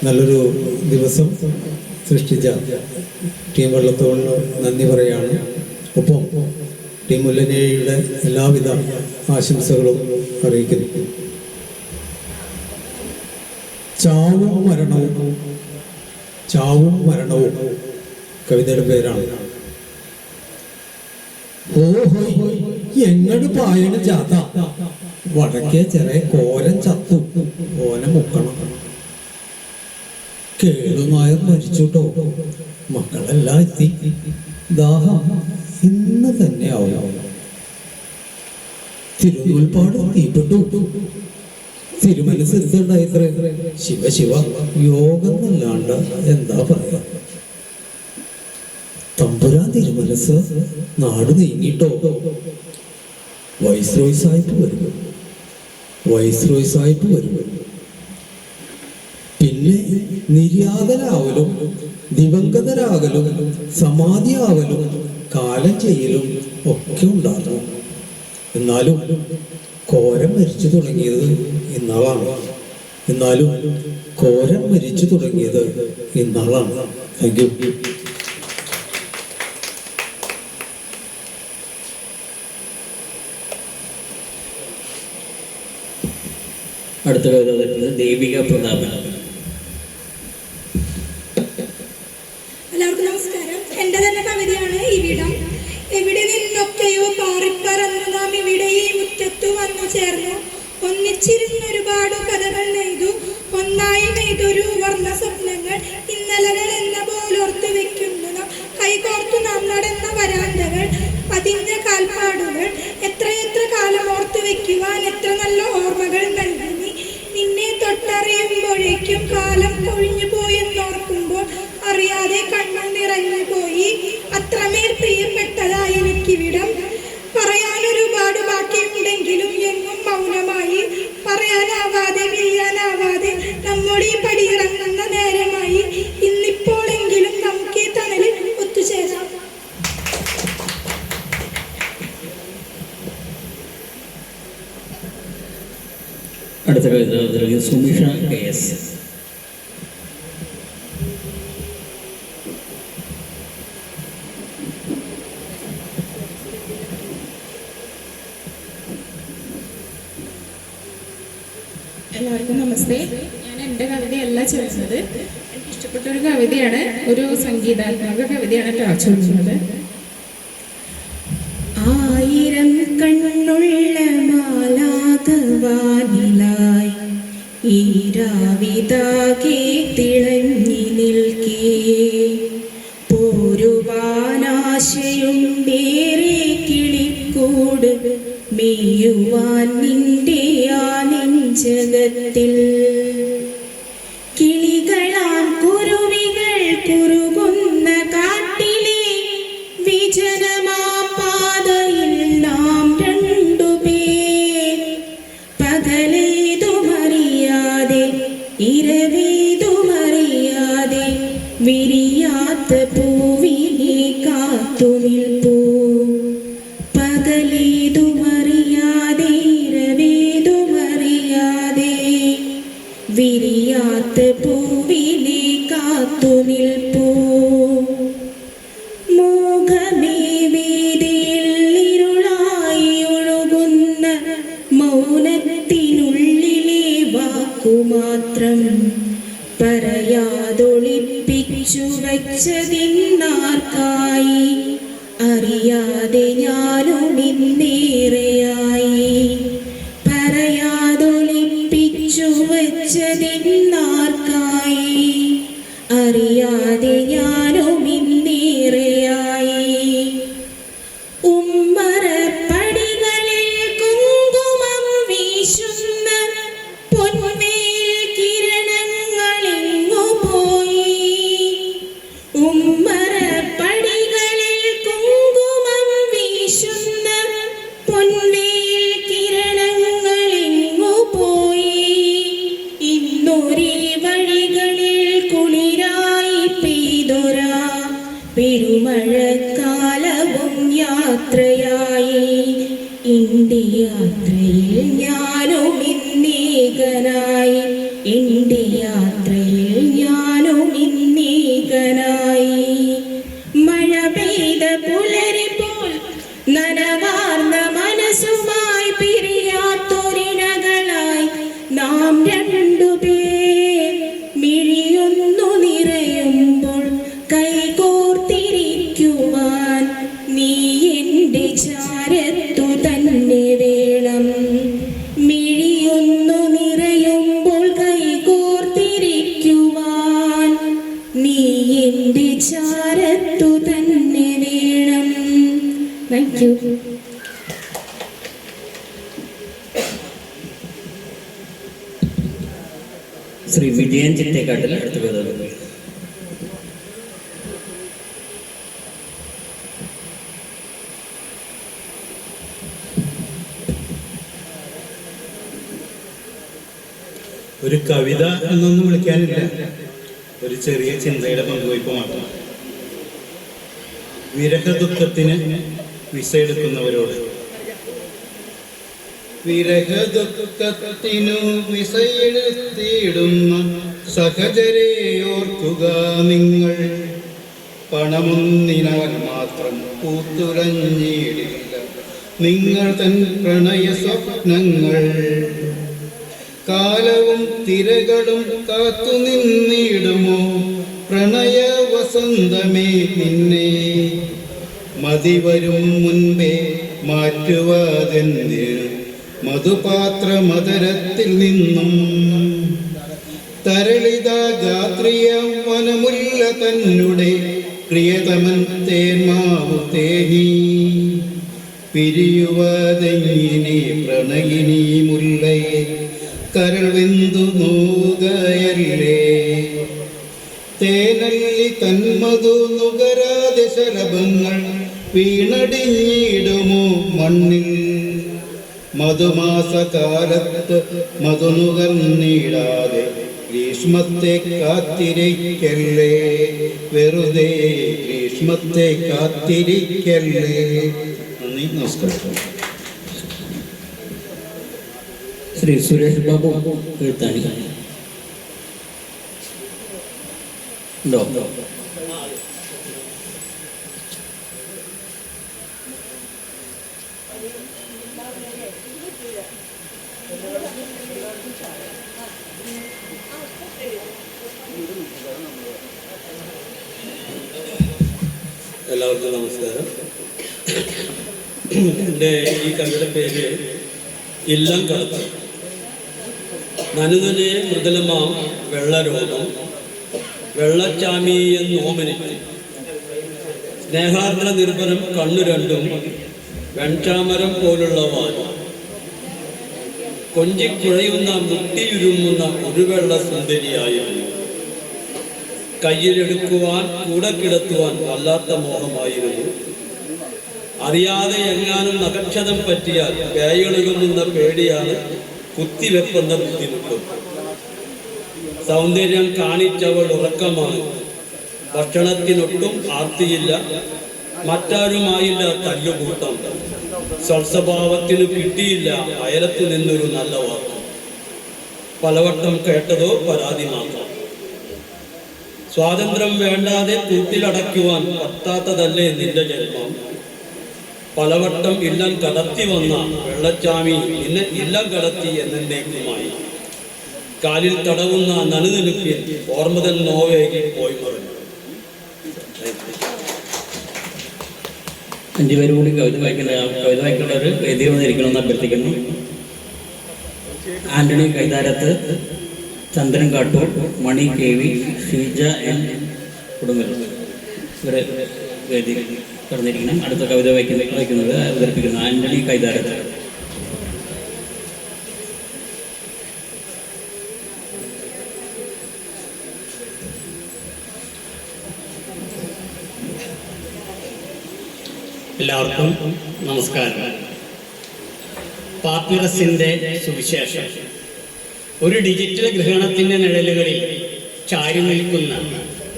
നല്ലൊരു ദിവസം സൃഷ്ടിച്ച ടീം വള്ളത്തോളിന് നന്ദി പറയുകയാണ്. ഒപ്പം ടീം മുല്ലനേഴിയുടെ എല്ലാവിധ ആശംസകളും അറിയിക്കുന്നു. ചാവും മരണവും കവിതയുടെ പേരാണ്. എങ്ങട് പായണ ജാഥ വടക്കേ ചെറിയ കോരൻ ചത്തു ഓനെ മുക്കണം. കേളുനായർ മരിച്ചുട്ടോ, മക്കളെല്ലാം എത്തി. ദാഹം ഇന്ന് തന്നെ ആവും. തിരുനൂൽപ്പാട് തീപ്പെട്ടു. തിരുമനസ്സുണ്ടായിത്ര ശിവ യോഗം എന്നല്ലാണ്ട് എന്താ പറയാ. തമ്പുരാൻ തിരുമനസ് നാട് നീങ്ങിട്ടോ. വൈസ്രോയ് സാഹിബ് വരും. പിന്നെ നിര്യാതനാവലും ദിവംഗതരാകലും സമാധിയാവലും കാലം ചെയ്യലും ഒക്കെ ഉണ്ടാകും. എന്നാലും കോരം മരിച്ചു തുടങ്ങിയത് ഇന്നാളാണ്. Thank you. അടുത്ത കവിത ദേവിക പ്രതാപൻ. എല്ലാവർക്കും നമസ്കാരം. എൻ്റെ തന്നെ കവിതയാണ് ഇവിടം. എവിടെ നിന്നൊക്കെയോ പാറിപ്പറന്നു നാം ഇവിടെ ഈ മുറ്റത്തു വന്നു ചേർന്നു. ഒന്നിച്ചിരുന്നൊരുപാട് കഥകൾ നെയ്തു. ഒന്നായി നെയ്തൊരു വർണ്ണ സ്വപ്നങ്ങൾ. ഇന്നലകൾ എന്ന പോലോർത്തു വെക്കുന്നു നാം. കൈകോർത്തു നാം നടന്ന വരാന്തകൾ, പതിഞ്ഞ കാൽപ്പാടുകൾ. എത്രയെത്ര കാലം ഓർത്തു വെക്കുവാൻ എത്ര നല്ല ഓർമ്മകൾ നൽകി. നിന്നെ തൊട്ടറിയുമ്പോഴേക്കും കാലം കൊഴിഞ്ഞു പോയെന്നോർക്കുമ്പോൾ അറിയാതെ കണ്ണു നിറഞ്ഞു പോയി. അത്രമേൽ പ്രിയപ്പെട്ടതായി എനിക്കിവിടം. പറയാനൊരുപാട് ബാക്കിയുണ്ടെങ്കിലും എങ്ങും മൗനമായി. പറയാനാവാതെ വീഴാനാവാതെ നമ്മുടെ പടിയിറങ്ങുന്ന നേരമായി. ഇന്നിപ്പോഴെങ്കിലും നമുക്ക് ഈ തണലിൽ ഒത്തുചേരാം. അടുത്ത കവിത സുമിഷ KS. എല്ലാവർക്കും നമസ്തേ. ഞാൻ എൻ്റെ കവിതയല്ല ചൊല്ലുന്നത്. എനിക്ക് ഇഷ്ടപ്പെട്ട ഒരു കവിതയാണ്, ഒരു സംഗീതാത്മക കവിതയാണ് ചൊല്ലുന്നത്. ആയിരം കണ്ണുള്ള മാലാകവാനിലായി ഈരാവിതാകെ തിളങ്ങി നിൽക്കേ. പോരുവാനാശയും വേറെ കിളിക്കൂട് മെയ്യുവാൻ നിന്റെ ആ നെഞ്ചകത്തിൽ. കിളികളാം കുരുവികൾ കുറുകുന്ന കാട്ടിലെ വിജനമാ പാതയിൽ നാം രണ്ടുപേർ. പകലേതുമറിയാതെ ഇരവേതുമറിയാതെ വിരിയാത്ത പൂവിനെ കാത്തു നിൽപ്പൂ. പകലേതുമറിയാതെ ഇരവേതുമറിയാതെ വിരിയാത്ത പൂവിനെ കാത്തു നിൽപ്പൂ. മോഹമേ വേദിയിൽ ഇരുളായി ഒഴുകുന്ന മൗനത്തിനുള്ളിലെ വാക്കുമാത്രം പറയാതൊളിപ്പിച്ചു വച്ചതിന്നാർക്കായി. അറിയാതെ ഞാനും ഇന്നേറെയായി. പറയാതൊളിപ്പിച്ചു വച്ചതിന്നാർക്കായി. അറിയാതെ ഞാനും ഇന്നേറെയായി. ഉമ്മറപ്പടികളിൽ കുങ്കുമം വീശുന്ന പൊൻവേൽ കിരണങ്ങളിങ്ങു പോയി. ഉമ്മറപ്പടികളിൽ കുങ്കുമം വീശുന്ന പൊൻവേൽ കിരണങ്ങളിങ്ങു പോയി. ഇന്നൊരേ വഴികളിൽ കുളിരായി പെയ്തൊരാ പെരുമഴക്കാലവും യാത്രയായി. എൻ്റെ യാത്രയിൽ ഞാനും ഇന്നേകനായി. എൻ്റെ യാത്രയിൽ താങ്ക് യു. ശ്രീ വിജയൻ ചിറ്റേക്കാട്ടിൽ അടുത്ത കവിത. ഒരു കവിത എന്നൊന്നും വിളിക്കാനില്ല, ഒരു ചെറിയ ചിന്തയുടെ പങ്കുവയ്പ് മാത്രം. വിരഹദുഃഖത്തിന് വിസയെടുക്കുന്നവരോട്. വിരഹദുഃഖത്തിനു വിസയെടുത്തിടുന്ന സഹചരെ ഓർക്കുക നിങ്ങൾ. പണമൊന്നിനാൽ മാത്രം പൂത്തുലഞ്ഞിടില്ല നിങ്ങൾ തൻ പ്രണയ സ്വപ്നങ്ങൾ. കാലവും തിരകളും കാത്തു നിന്നിടുമോ പ്രണയ വസന്തമേ നിന്നെ. മതിവരും മുൻപേ മാറ്റുവതെന്തിന് മധുപാത്ര മധുരത്തിൽ നിന്നും. തരളിത ഗാത്രിയ വനമുല്ല തന്നുടെ പ്രിയതമൻ തേന്മാവു തേനി. പിരിയുവതെങ്ങിനെ പ്രണയിനി മുല്ലയെ കരൾ വെന്തു നോകയല്ലേ. തേനല്ലി തന്മധു നുകരാതെ ശലഭങ്ങൾ വീണടിഞ്ഞിടുമോ മണ്ണിൽ. മധുമാസകാലത്ത് മധുനുകർന്നിടാതെ ഗ്രീഷ്മത്തെ കാത്തിരിക്കല്ലേ. വെറുതെ ഗ്രീഷ്മത്തെ കാത്തിരിക്കല്ലേ. നന്ദി, നമസ്കാരം. ശ്രീ സുരേഷ് ബാബു എഴുത്താണി. ഉണ്ടോ? എല്ലാവർക്കും നമസ്കാരം. എൻ്റെ ഈ കവിയുടെ പേര് ഇല്ലം കടത്ത്. നനുനനെ മൃദുലമാം വെള്ളരോഗം വെള്ളച്ചാമിയെ നോമനിട്ട് സ്നേഹാർദ്ര നിർഭരം കണ്ണു രണ്ടും വെൺചാമരം പോലുള്ള വാൽ കൊഞ്ചിക്കുഴയുന്ന മുട്ടിയുരുമുന്ന ഒരു വെള്ള സുന്ദരിയായിരുന്നു. കയ്യിലെടുക്കുവാൻ കൂടെ കിടത്തുവാൻ വല്ലാത്ത മോഹമായിരുന്നു. അറിയാതെ എങ്ങാനും നഖക്ഷതം പറ്റിയാൽ വേയളകുമെന്ന പേടിയാണ് കുത്തിവെപ്പെന്ന ബുദ്ധിമുട്ട്. സൗന്ദര്യം കാണിച്ചവൾ ഉറക്കമാണ്. ഭക്ഷണത്തിനൊട്ടും ആർത്തിയില്ല, മറ്റാരുമായില്ല തല്ലുകൂട്ടം. സ്വൽസ്വഭാവത്തിനു കിട്ടിയില്ല അയലത്തു നിന്നൊരു നല്ല വാക്ക്. പലവട്ടം കേട്ടതോ പരാതി മാത്രം. സ്വാതന്ത്ര്യം വേണ്ടാതെ കൂട്ടിലടയ്ക്കുവാൻ പറ്റാത്തതല്ലേ നിന്റെ ജന്മം. പലവട്ടം ഇല്ലം കടത്തി വന്ന വെള്ളച്ചാമി നിന്നെ ഇല്ലം കടത്തി എന്നേക്കുമായി. കാലിൽ തടവുന്ന നനുനിലുപ്പിൽ ഓർമ്മതൻ നോവേകി പോയി മറഞ്ഞു. 5 പേര് കൂടി കവിത വായിക്കേണ്ടവർ വേദിയിൽ വന്നിരിക്കണമെന്ന് അഭ്യർത്ഥിക്കുന്നു. ആന്റണി കൈതാരത്ത്, ചന്ദ്രൻ കാട്ടൂർ, മണി KV, ഷീജ N കുടുംബങ്ങൾ ഇവരെ വേദി കടന്നിരിക്കണം. അടുത്ത കവിത വായിക്കുന്നത് അവതരിപ്പിക്കുന്നു ആന്റണി കൈതാരത്ത്. എല്ലാവർക്കും നമസ്കാരം. പാപ്പിറസിൻ്റെ സുവിശേഷം. ഒരു ഡിജിറ്റൽ ഗ്രഹണത്തിൻ്റെ നിഴലുകളിൽ ചാരി നിൽക്കുന്ന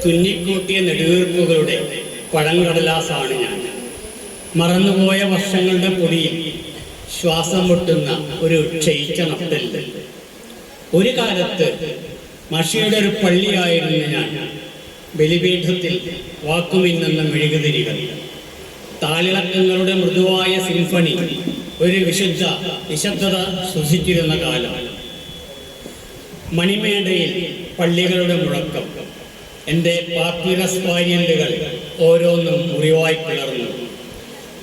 തുന്നിക്കൂട്ടിയ നെടുവീർപ്പുകളുടെ പഴങ്കടലാസാണ് ഞാൻ. മറന്നുപോയ വർഷങ്ങളുടെ പൊടിയിൽ ശ്വാസം മുട്ടുന്ന ഒരു ക്ഷയിച്ച നട്ടല്. ഒരു കാലത്ത് മഷിയുടെ ഒരു പള്ളിയായിരുന്നു ഞാൻ. ബലിപീഠത്തിൽ വാക്കുമിന്നുന്ന മെഴുകുതിരികൾ, താളിളക്കങ്ങളുടെ മൃദുവായ സിംഫണി, ഒരു നിശബ്ദത ശ്വസിച്ചിരുന്ന കാലം. മണിമേടയിൽ പള്ളികളുടെ മുഴക്കം. എൻ്റെ പാപ്പിറസ് വാരിയന്റുകൾ ഓരോന്നും മുറിവായി പിളർന്നു.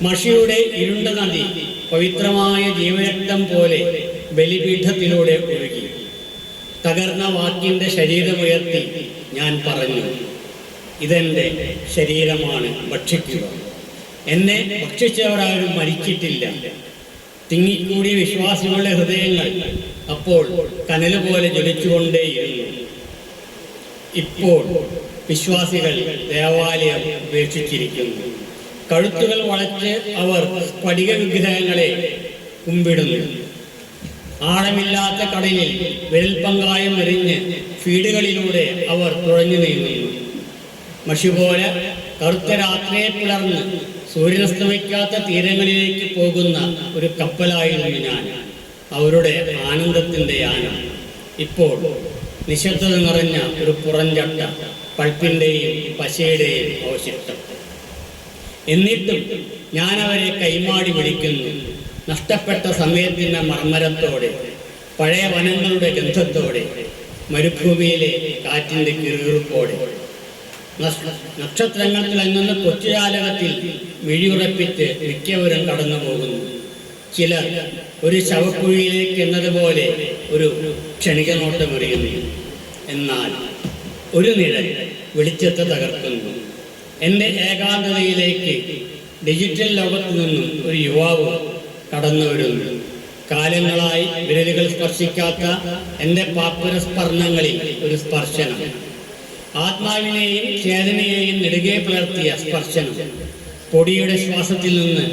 മഷിയുടെ ഇരുണ്ട നദി പവിത്രമായ ജീവരക്തം പോലെ ബലിപീഠത്തിലൂടെ ഒഴുകി. തകർന്ന വാക്കിൻ്റെ ശരീരമുയർത്തി ഞാൻ പറഞ്ഞു, ഇതെൻ്റെ ശരീരമാണ്, ഭക്ഷിക്കുക. എന്നെ ഭക്ഷിച്ചവരാരും മരിച്ചിട്ടില്ല. തിങ്ങിക്കൂടിയ വിശ്വാസികളുടെ ഹൃദയങ്ങൾ അപ്പോൾ കനൽ പോലെ ജ്വലിച്ചുകൊണ്ടേയിരുന്നു. ഇപ്പോൾ വിശ്വാസികൾ ദേവാലയം ഉപേക്ഷിച്ചിരിക്കുന്നു. കഴുത്തുകൾ വളച്ച് അവർ സ്ഫടിക വിഗ്രഹങ്ങളെ കുമ്പിടുന്നു. ആഴമില്ലാത്ത കടലിൽ വിരൽപ്പങ്കായം എറിഞ്ഞ് ഫീഡുകളിലൂടെ അവർ തുഴഞ്ഞു നീങ്ങുന്നു. മഷി പോലെ കറുത്ത രാത്രിയെ പിളർന്ന് സൂര്യനസ്തമിക്കാത്ത തീരങ്ങളിലേക്ക് പോകുന്ന ഒരു കപ്പലായിരുന്നു ഞാൻ. അവരുടെ ആനന്ദത്തിൻ്റെ യാനം. ഇപ്പോൾ നിശബ്ദത നിറഞ്ഞ ഒരു പുറംചട്ട, പൾപ്പിൻ്റെയും പശയുടെയും അവശിഷ്ടം. എന്നിട്ടും ഞാൻ അവരെ കൈമാടി വിളിക്കുന്നു. നഷ്ടപ്പെട്ട സമയത്തിൻ്റെ മർമ്മരത്തോടെ, പഴയ വനങ്ങളുടെ ഗന്ധത്തോടെ, മരുഭൂമിയിലെ കാറ്റിൻ്റെ കിറുകിറുപ്പോടെ. നക്ഷത്രങ്ങൾ തിളങ്ങുന്ന കൊച്ചുജാലകത്തിൽ മിഴിയുറപ്പിച്ച് മിക്കവരും കടന്നു പോകുന്നു. ചിലർ ഒരു ശവക്കുഴിയിലേക്ക് എന്നതുപോലെ ഒരു ക്ഷണിക നോട്ടമെറിയുന്നു. എന്നാൽ ഒരു നിഴൽ വെളിച്ചത്തെ തകർക്കുന്നു. എൻ്റെ ഏകാന്തതയിലേക്ക് ഡിജിറ്റൽ ലോകത്തു നിന്നും ഒരു യുവാവ് കടന്നു വരുന്നു. കാലങ്ങളായി വിരലുകൾ സ്പർശിക്കാത്ത എൻ്റെ പാപ്പുരസ്പർണങ്ങളിൽ ഒരു സ്പർശനം. ആത്മാവിനെയും ചേതനയെയും നെടുകെ പുലർത്തിയ സ്പർശനം. പൊടിയുടെ ശ്വാസത്തിൽ നിന്ന്,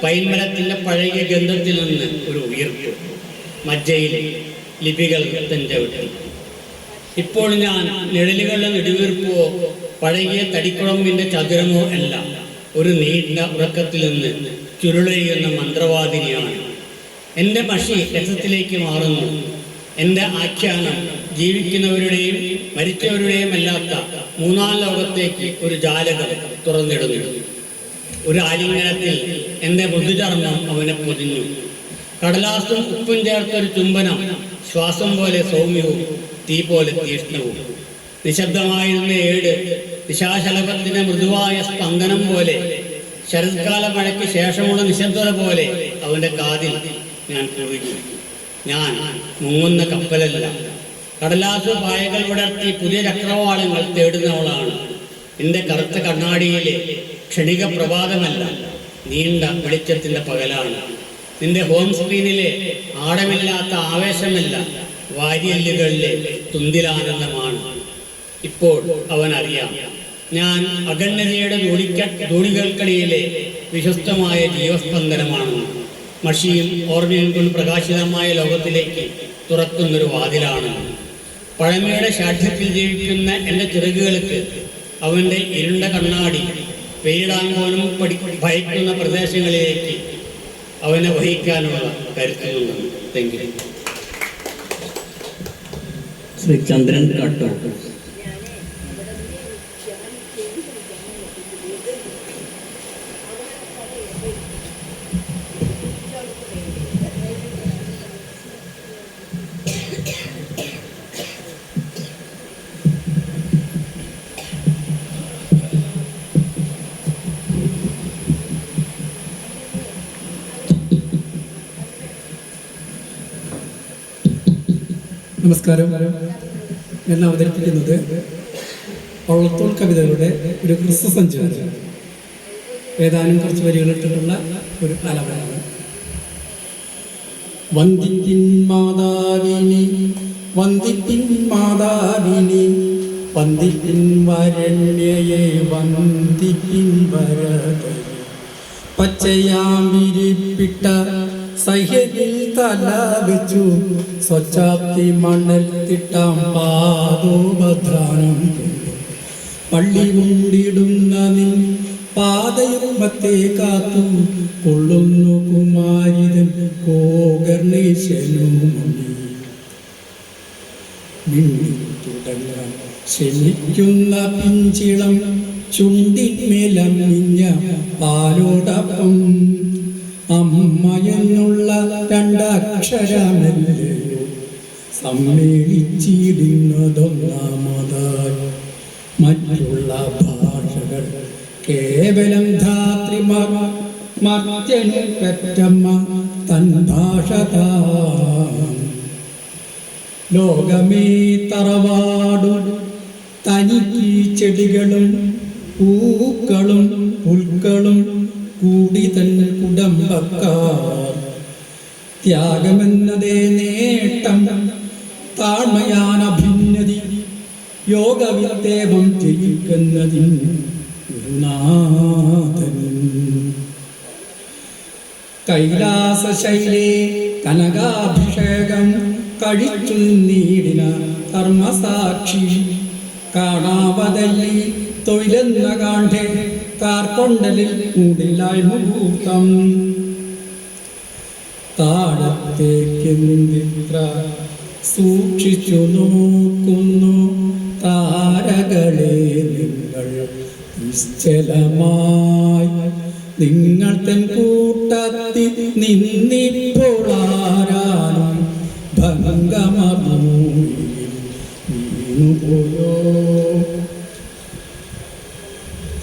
പൈൻമരത്തിൻ്റെ പഴകിയ ഗന്ധത്തിൽ നിന്ന് ഒരു ഉയർപ്പ്. മജ്ജയിൽ ലിപികൾ തഞ്ചവിട്ടു. ഇപ്പോൾ ഞാൻ നിഴലുകളുടെ നെടുവീർപ്പോ പഴകിയ തടിക്കുളമ്പിൻ്റെ ചതുരമോ അല്ല. ഒരു നീണ്ട ഉറക്കത്തിൽ നിന്ന് ചുരുളെയ്യുന്ന മന്ത്രവാദിനിയാണ്. എൻ്റെ മഷി രക്തത്തിലേക്ക് മാറുന്നു. എൻ്റെ ആഖ്യാനം ജീവിക്കുന്നവരുടെയും മരിച്ചവരുടെയും അല്ലാത്ത മൂന്നാം ലോകത്തേക്ക് ഒരു ജാലകം തുറന്നിടുന്നു. ഒരു ആലിംഗനത്തിൽ എൻ്റെ മൃദുചർമ്മം അവനെ പൊതിഞ്ഞു. കടലാസും ഉപ്പും ചേർത്തൊരു ചുംബനം, ശ്വാസം പോലെ സൗമ്യവും തീ പോലെ തീഷ്ണവും. നിശബ്ദമായിരുന്ന ഏട് നിശാശലഭത്തിൻ്റെ മൃദുവായ സ്പന്ദനം പോലെ, ശരത്കാല മഴയ്ക്ക് ശേഷമുള്ള നിശബ്ദത പോലെ അവൻ്റെ കാതിൽ ഞാൻ കുറുകി. ഞാൻ മുങ്ങുന്ന കപ്പലല്ല. കടലാസ് പായകൾ വിടർത്തി പുതിയ ചക്രവാളങ്ങൾ തേടുന്നവളാണ്. എൻ്റെ കറുത്ത കണ്ണാടിയിലെ ക്ഷണിക പ്രഭാതമല്ല, നീണ്ട വെളിച്ചത്തിൻ്റെ പകലാണ്. നിന്റെ ഹോം സ്ക്രീനിലെ ആഴമില്ലാത്ത ആവേശമല്ല, വാരിയല്ലുകളിലെ തുന്തിലാനന്ദമാണ്. ഇപ്പോൾ അവനറിയാം, ഞാൻ അഗണ്യതയുടെ ധൂളികൾക്കടിയിലെ വിശ്വസ്തമായ ജീവസ്പന്ദനമാണെന്ന്. മഷിയും ഓർമ്മയും കൊണ്ട് പ്രകാശിതമായ ലോകത്തിലേക്ക് തുറക്കുന്നൊരു വാതിലാണ്. പഴമയുടെ ശാഠ്യത്തിൽ ജീവിക്കുന്ന എൻ്റെ ചിറകുകൾക്ക് അവൻ്റെ ഇരുണ്ട കണ്ണാടി പെയ്യിടാൻ പോലും ഭയക്കുന്ന പ്രദേശങ്ങളിലേക്ക് അവനെ വഹിക്കാനുള്ള കരുത്തുന്നുണ്ട്. തെങ്കിലും ശ്രീ ചന്ദ്രൻ കാട്ടൂർ. നമസ്കാരം. ഞാൻ അവതരിപ്പിക്കുന്നത് വള്ളത്തോൾ കവിതകളുടെ ഒരു ഹ്രസ്വസഞ്ചാരം, ഏതാനും കുറച്ച് വരികളിട്ടിട്ടുള്ള ഒരു ആലാപനമാണ്. വന്ദിപ്പിൻ മാതാവിനി, വന്ദിപ്പിൻ മാതാവിനി, വന്ദിപ്പിൻ വരണ്യയെ, വന്ദിപ്പിൻ വരദയെ. പച്ചയാം വിരിപ്പിട്ട സഹ്യത്തിൽ തല വെച്ചു, സ്വച്ഛാപ്തി മണൽ തിട്ടാം പാദോപധാനം പള്ളി മുണ്ടിടുന്ന നിൻ പാദയുമത്തെ കാത്തു കൊള്ളുന്നു കുമാരിതൻ കോകർണേശനും തുടങ്ങാൻ ക്ഷമിക്കുന്ന പിഞ്ചിളം ചുണ്ടിന്മേലമിഞ്ഞ പാലോടൊപ്പം അമ്മയെന്നുള്ള രണ്ടക്ഷരമല്ലയോ സമ്മേളിച്ചിടുന്നതൊന്നാമതായി. മറ്റുള്ള ഭാഷകൾ കേവലം ധാത്രിമാർ, മർത്യനു പെറ്റമ്മ തൻ ഭാഷ താൻ. ലോകമേ തറവാടും തനിക്ക് ചെടികളും പൂക്കളും പുൽക്കളും കൂടി തൻ കുടമ്പക്കാർ. ത്യാഗമെന്നതേ നേട്ടം, താഴ്മയാൻ അഭിന്നതി, യോഗവിത്തേവം ത്യജിക്കുന്നതിൻ ഗുരുനാഥൻ. കൈലാസശൈലേ കനകാഭിഷേകം കഴിച്ചു നീടിന കർമ്മസാക്ഷി. കാണാവതല്ലി തൊഴിലെന്ന കാണ്ഠേ കാർക്കൊണ്ടലിൽ മൂടിലായി മുഹൂർത്തം. താഴത്തേക്കെന്തിത്ര സൂക്ഷിച്ചു നോക്കുന്നു താരകളെ നിങ്ങൾ നിശ്ചലമായി. നിങ്ങൾ തൻ കൂട്ടത്തിൽ നിന്നിപ്പോളാരാനും ഭംഗമൂയിൽ വീണുപോയോ.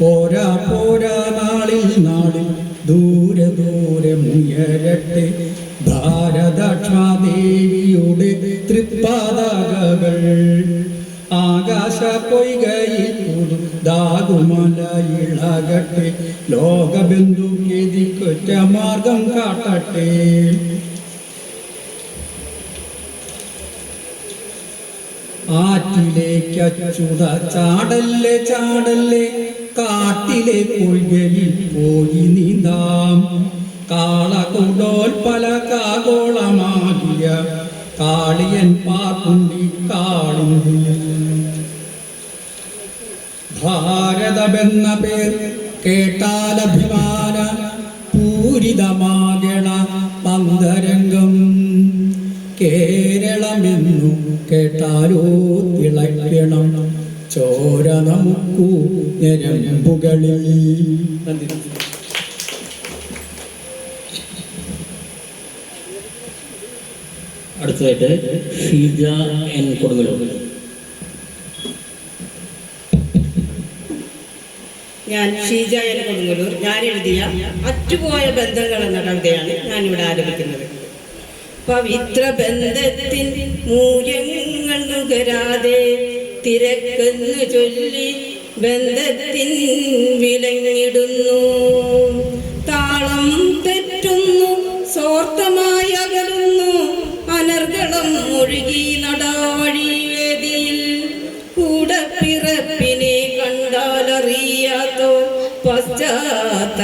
പോരാ പോരാ നാളിൽ നാളിൽ ദൂരെ ദൂരെ മുയരട്ടെ ഭാരതക്ഷാദേവിയുടെ തൃപ്പാതകൾ. ആകാശ പൊയ്കയിൽ പുതുതാകുമല ഇളകട്ടെ, ലോകബന്ധു ഗതിക്കൊറ്റ മാർഗം കാട്ടട്ടെ. ആറ്റിലേക്ക് അച്യുത ചാടല്ലേ ചാടല്ലേ, കാട്ടിലെ പൊയ്കയിൽ പോയി നീന്താം. കാളകുടോൽപല കാഗോളമാകിയ കാളിയൻ പാക്കുണ്ടി കാളിന്തി. ഭാരതമെന്ന പേർ കേട്ടാലഭിമാന പൂരിതമാകണ പന്തരംഗം. കേരളമെന്നു കേട്ടാലോ തിളയ്ക്കണം ചോര നമുക്കു ഞരമ്പുകളിൽ. അടുത്തതായിട്ട് ഷീജ എൻ കൊടുങ്ങല്ലൂർ. ഞാൻ ഷീജ എൻ കൊടുങ്ങല്ലൂർ. ഞാൻ എഴുതിയ അറ്റുപോയ ബന്ധങ്ങൾ എന്ന കവിതയാണ് ഞാനിവിടെ ആരംഭിക്കുന്നത്. പവിത്ര ബന്ധത്തിൻ മൂല്യങ്ങൾ നുകരാതെ തിരക്കെന്ന് ചൊല്ലി ബന്ധത്തിൻ വിലങ്ങിടുന്നു. താളം തെറ്റുന്നു, സ്വാർത്ഥമായി അകലുന്നു, അനർഗളം ഒഴുകി നടാവഴി വേദിയിൽ. കൂടപ്പിറപ്പിനെ കണ്ടാലറിയാത്തോ പശ്ചാത്താപമില്ലാത്ത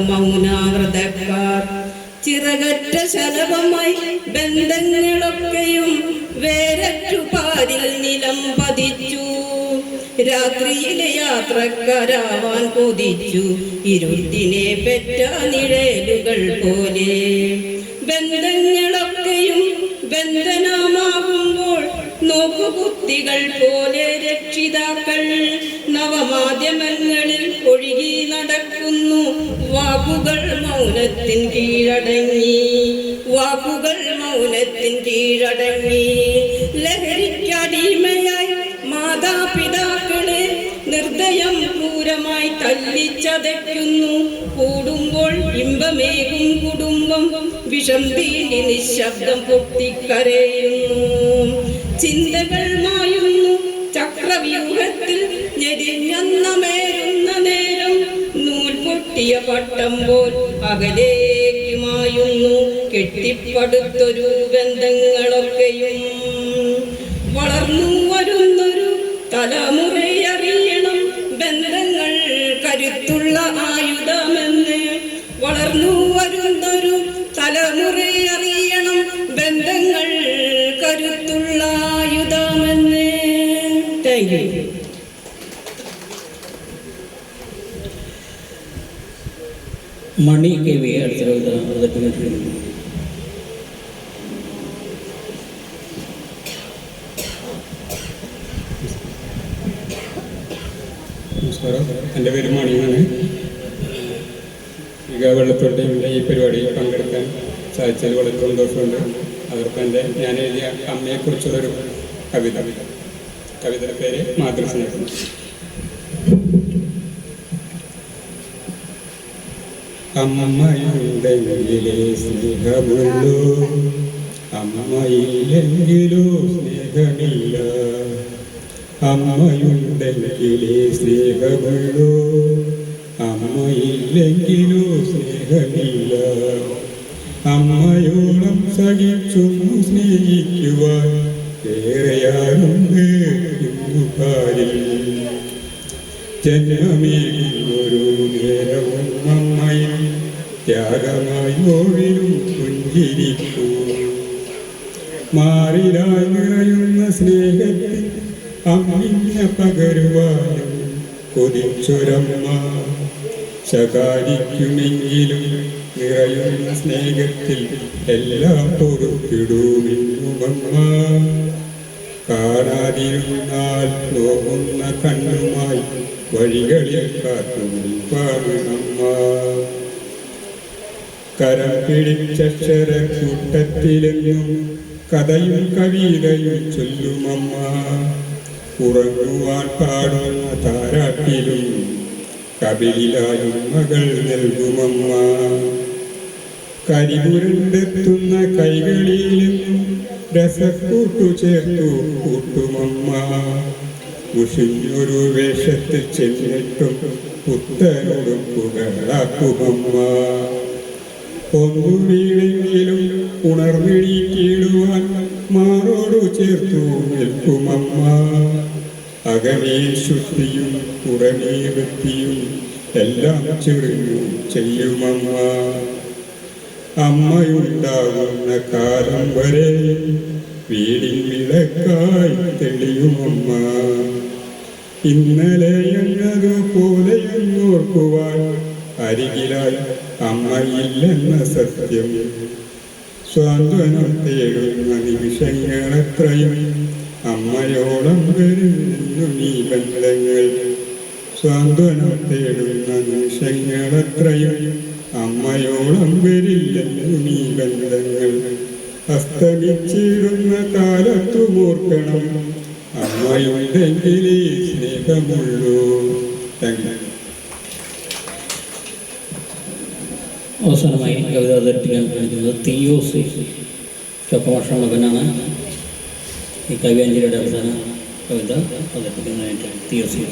മൗനാവ്രതക്കാർ. ചിറകറ്റ ശലഭമായി ബന്ധങ്ങളൊക്കെയും വേരറ്റു പാരിൽ നിലം പതിച്ചു. രാത്രിയിലെ യാത്രക്കാരാവാൻ കൊതിച്ചു, ഇരുട്ടിനെ പെറ്റ നിഴലുകൾ പോലെ. ബന്ധങ്ങളൊക്കെയും ബന്ധനമാകുമ്പോൾ നോക്കുകുത്തികൾ പോലെ രക്ഷിതാക്കൾ നവമാധ്യമങ്ങളിൽ ഒഴുകി നടക്കുന്നു. വാക്കുകൾ മൗനത്തിൻ കീഴടങ്ങി, വാക്കുകൾ മൗനത്തിൻ കീഴടങ്ങി. ലഹരിക്കടിമയായി മാതാപിതാക്കളെ നിർദ്ദയം ക്രൂരമായി തല്ലിച്ചതയ്ക്കുന്നു. കൂടുമ്പോൾ ഇമ്പമേകും കുടുംബം വിഷം തീണ്ടി നിശബ്ദം പൊട്ടിക്കരയുന്നു. ചിന്തകൾ മായുന്നു ചക്രവ്യൂഹത്തിൽ ഞെരിഞ്ഞന്നമേരുന്ന നേരം. നൂൽ പൊട്ടിയ പട്ടം പോൽ അകലേക്ക് മായുന്നു കെട്ടിപ്പടുത്തൊരു ബന്ധങ്ങളൊക്കെയും. വളർന്നു വരുന്നൊരു തലമുറയറിയണം ബന്ധങ്ങൾ കരുത്തുള്ള ആയുധമെന്ന്. വളർന്നു വരുന്നൊരു തലമുറയറിയണം ബന്ധങ്ങൾ കരുത്തുള്ള ആയുധമെന്ന്. Thank you. Mani K V അടുത്ത അവതരിപ്പിക്കുന്നു. നമസ്കാരം, എൻ്റെ പേര് മണിയാണ്. വെള്ളത്തോട്ടയുടെ ഈ പരിപാടിയിൽ പങ്കെടുക്കാൻ സാധിച്ചതിൽ വളരെ സന്തോഷമുണ്ട്. അതോടൊപ്പം ഞാൻ എഴുതിയ അമ്മയെക്കുറിച്ചുള്ളൊരു കവിതയുടെ പേര് മാതൃസ്നേഹം. അമ്മയുണ്ടെങ്കിലേ സ്നേഹമുള്ളൂ, അമ്മയില്ലെങ്കിലോ സ്നേഹമില്ല. അമ്മയുണ്ടെങ്കിലേ സ്നേഹമുള്ളൂ, അമ്മ അമ്മയില്ലെങ്കിലോ സ്നേഹമില്ല. അമ്മയോളം സഹിച്ചൊന്നു സ്നേഹിക്കുവാൻ ഏറെയാറുണ്ട് ഇന്നുകാരിൽ. ജന്മമേകിയൊരു നേരവും അമ്മയിൽ ത്യാഗമായി ഓവിലും പുഞ്ചിരിപ്പൂ. മാറിലായി നിറയുന്ന സ്നേഹത്തിൽ അമ്മിഞ്ഞ പകരുവാനും കൊതിച്ചൊരമ്മ. ശകാരിക്കുമെങ്കിലും നിറയുന്ന സ്നേഹത്തിൽ എല്ലാം പൊറുത്തിടുമെന്നുമമ്മ. കാണാതിരുന്നാൽ നോക്കുന്ന കണ്ണുമായി വഴികളിൽ കാത്തുനിൽപ്പാണമ്മ. കരം പിടിച്ചക്ഷരക്കൂട്ടത്തിലെന്നും കഥയും കവിതയും ചൊല്ലുമമ്മ. ഉറങ്ങുവാൻ പാടുന്ന താരാട്ടിലും കബിലായും മകൾ നൽകുമമ്മ. കരിപുരണ്ടെത്തുന്ന കൈകളിലെന്നും രസക്കൂട്ടു ചേർത്തു കൂട്ടുമമ്മ. ഉഷിഞ്ഞൊരു വേഷത്തിൽ ചെന്നിട്ടും പുത്തനൊടുക്കുകളാക്കുമമ്മ. ഒന്നു വീണെങ്കിലും ഉണർന്നെണീക്കിടുവാൻ മാറോടു ചേർത്തു നിൽക്കുമമ്മ. അകമേ ശുദ്ധിയും പുറമേ വൃത്തിയും എല്ലാം ചെറിഞ്ഞു ചെയ്യുമമ്മ. അമ്മയുണ്ടാകുന്ന കാലം വരെ വീടിൻ വിളക്കായി തെളിയുമമ്മ. ഇന്നലെ എന്നതുപോലെയെന്നോർക്കുവാൻ അരികിലായി അമ്മയില്ലെന്ന സത്യം. സ്വാന്തനം തേടുന്ന നിമിഷങ്ങളത്രയും അമ്മയോളം വരുന്നു നീ ബന്ധങ്ങൾ. സ്വാന്തനം തേടുന്ന നിമിഷങ്ങളത്രയും അമ്മയോളം വരില്ലെന്നു നീ ബന്ധങ്ങൾ. അസ്തമിച്ചിടുന്ന കാലത്തുമോർക്കണം അമ്മയുണ്ടെങ്കിലേ സ്നേഹമുള്ളൂ. Thank you. അവസാനമായി കവിത അവതരിപ്പിക്കാൻ ശ്രമിക്കുന്നത് തിയോസ് ചൊക്കമാഷ മകനാണ്. ഈ കവിയാഞ്ജലിയുടെ അവസാന കവിത അവതരിപ്പിക്കുന്നതായിട്ട് തിയോസ്.